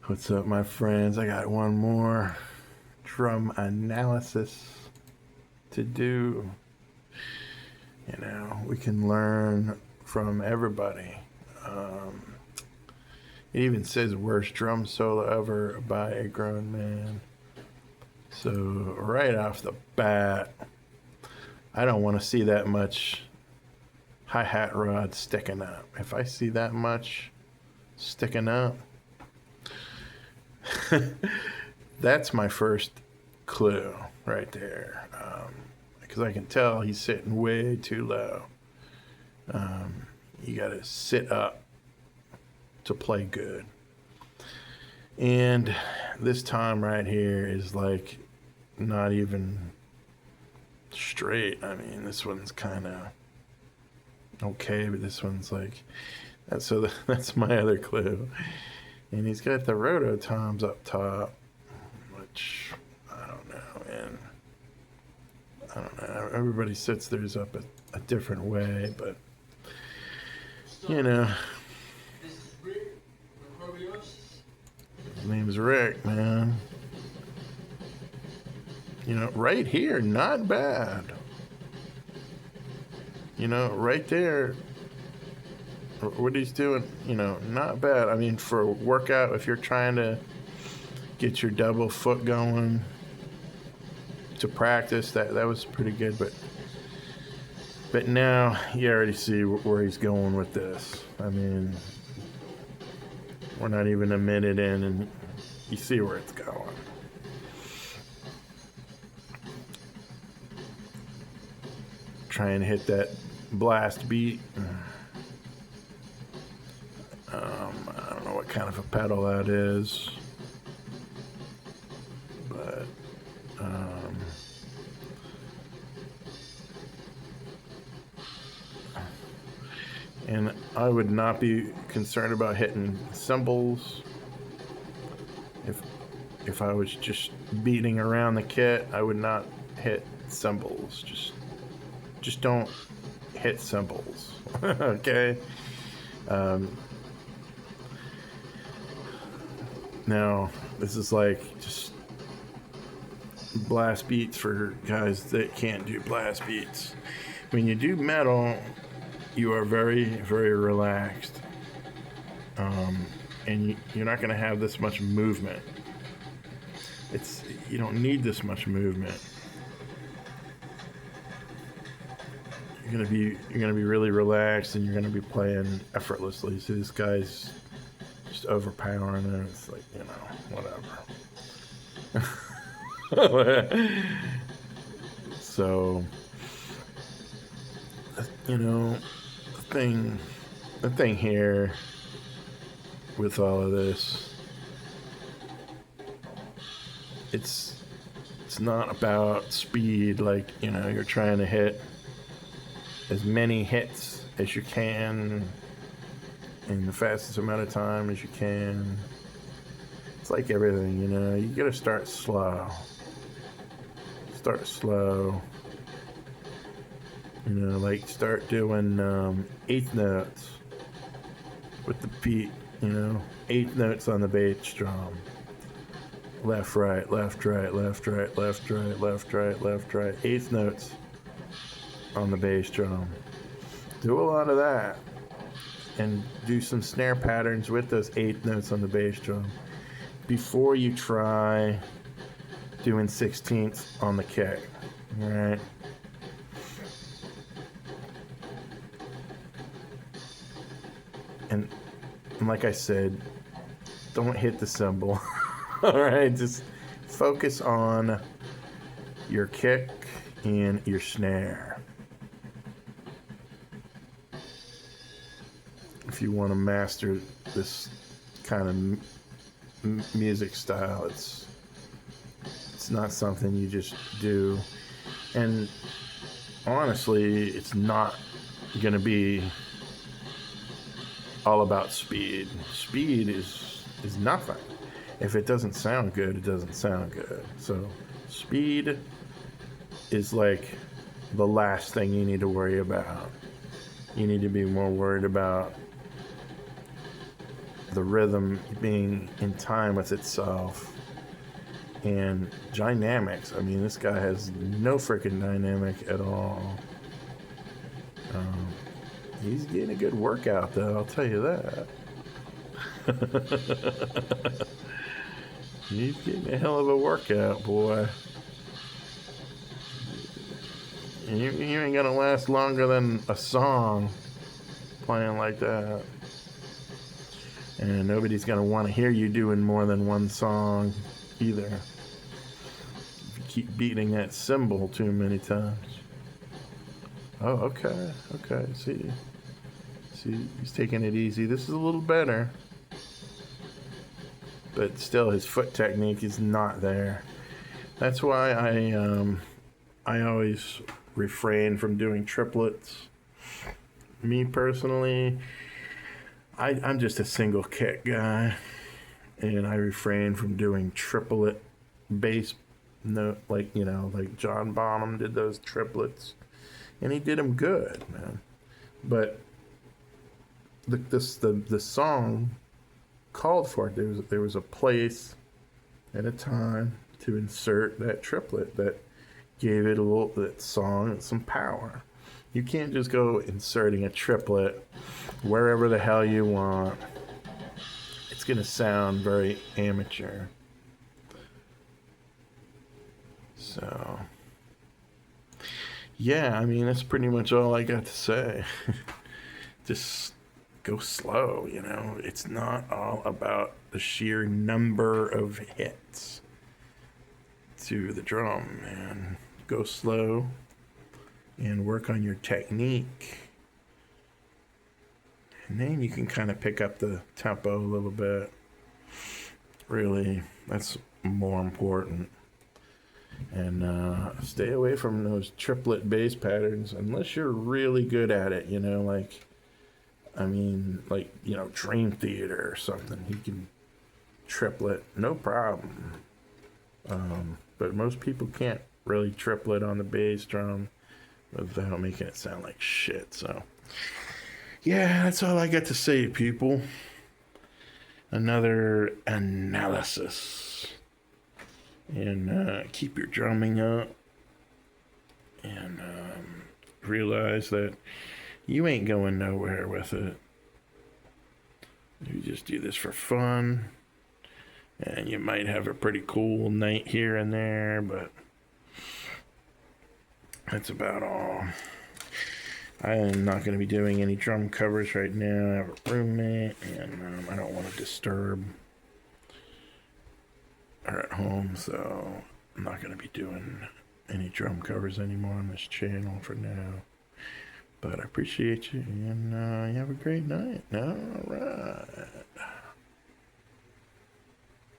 What's up, my friends? I got one more drum analysis to do. You know, we can learn from everybody. It even says worst drum solo ever by a grown man. So, right off the bat, I don't want to see that much hi-hat rod sticking up. If I see that much sticking up, that's my first clue right there. Because I can tell he's sitting way too low. You got to sit up to play good. And this time right here is like not even straight. I mean, this one's kind of okay, but this one's like that's that's my other clue. And he's got the roto toms up top, which I don't know, and I don't know. Everybody sits theirs up a different way, but you know, his name's Rick, man. You know, right here, not bad. You know, right there, what he's doing, you know, not bad. I mean, for a workout, if you're trying to get your double foot going to practice, that was pretty good. But now you already see where he's going with this. I mean, we're not even a minute in, and you see where it's going. Trying to hit that blast beat. I don't know what kind of a pedal that is, but and I would not be concerned about hitting cymbals. If I was just beating around the kit, I would not hit cymbals. Just don't hit cymbals. Okay. Now, this is like just blast beats for guys that can't do blast beats. When you do metal, you are very, very relaxed. And you're not going to have this much movement. You don't need this much movement. You're gonna be really relaxed, and you're gonna be playing effortlessly. So this guy's just overpowering it. It's like, you know, whatever. So, you know, the thing here with all of this, it's not about speed. Like, you know, you're trying to hit as many hits as you can in the fastest amount of time as you can. It's like everything, you know, you gotta start slow. You know, like start doing eighth notes with the beat, you know, eighth notes on the bass drum. Left, right, left, right, left, right, left, right, left, right, left, right. Eighth notes on the bass drum. Do a lot of that, and do some snare patterns with those eighth notes on the bass drum before you try doing 16ths on the kick. All right. And like I said, don't hit the cymbal. All right, just focus on your kick and your snare. If you want to master this kind of music style, it's not something you just do. And honestly, it's not going to be all about speed. Speed is nothing. If it doesn't sound good, it doesn't sound good. So speed is like the last thing you need to worry about. You need to be more worried about the rhythm being in time with itself. And dynamics. I mean, this guy has no freaking dynamic at all. He's getting a good workout, though, I'll tell you that. He's getting a hell of a workout, boy. You ain't gonna last longer than a song playing like that. And nobody's gonna want to hear you doing more than one song either. If you keep beating that cymbal too many times. Oh, okay. See, he's taking it easy. This is a little better. But still, his foot technique is not there. That's why I always refrain from doing triplets. Me personally, I'm just a single kick guy, and I refrain from doing triplet bass note, like John Bonham did those triplets, and he did them good, man. But the song called for it. There was a place and a time to insert that triplet that gave it that song some power. You can't just go inserting a triplet wherever the hell you want. It's gonna sound very amateur. So yeah, I mean, that's pretty much all I got to say. Just go slow, It's not all about the sheer number of hits to the drum, man. Go slow and work on your technique. And then you can kind of pick up the tempo a little bit. Really, that's more important. And stay away from those triplet bass patterns unless you're really good at it, Dream Theater or something. He can triplet, no problem. But most people can't really triplet on the bass drum without making it sound like shit. So, yeah, that's all I got to say, people. Another analysis. And keep your drumming up. And realize that you ain't going nowhere with it. You just do this for fun. And you might have a pretty cool night here and there, but that's about all. I am not going to be doing any drum covers right now. I have a roommate, and I don't want to disturb her at home, so I'm not going to be doing any drum covers anymore on this channel for now. But I appreciate you, and you have a great night. All right.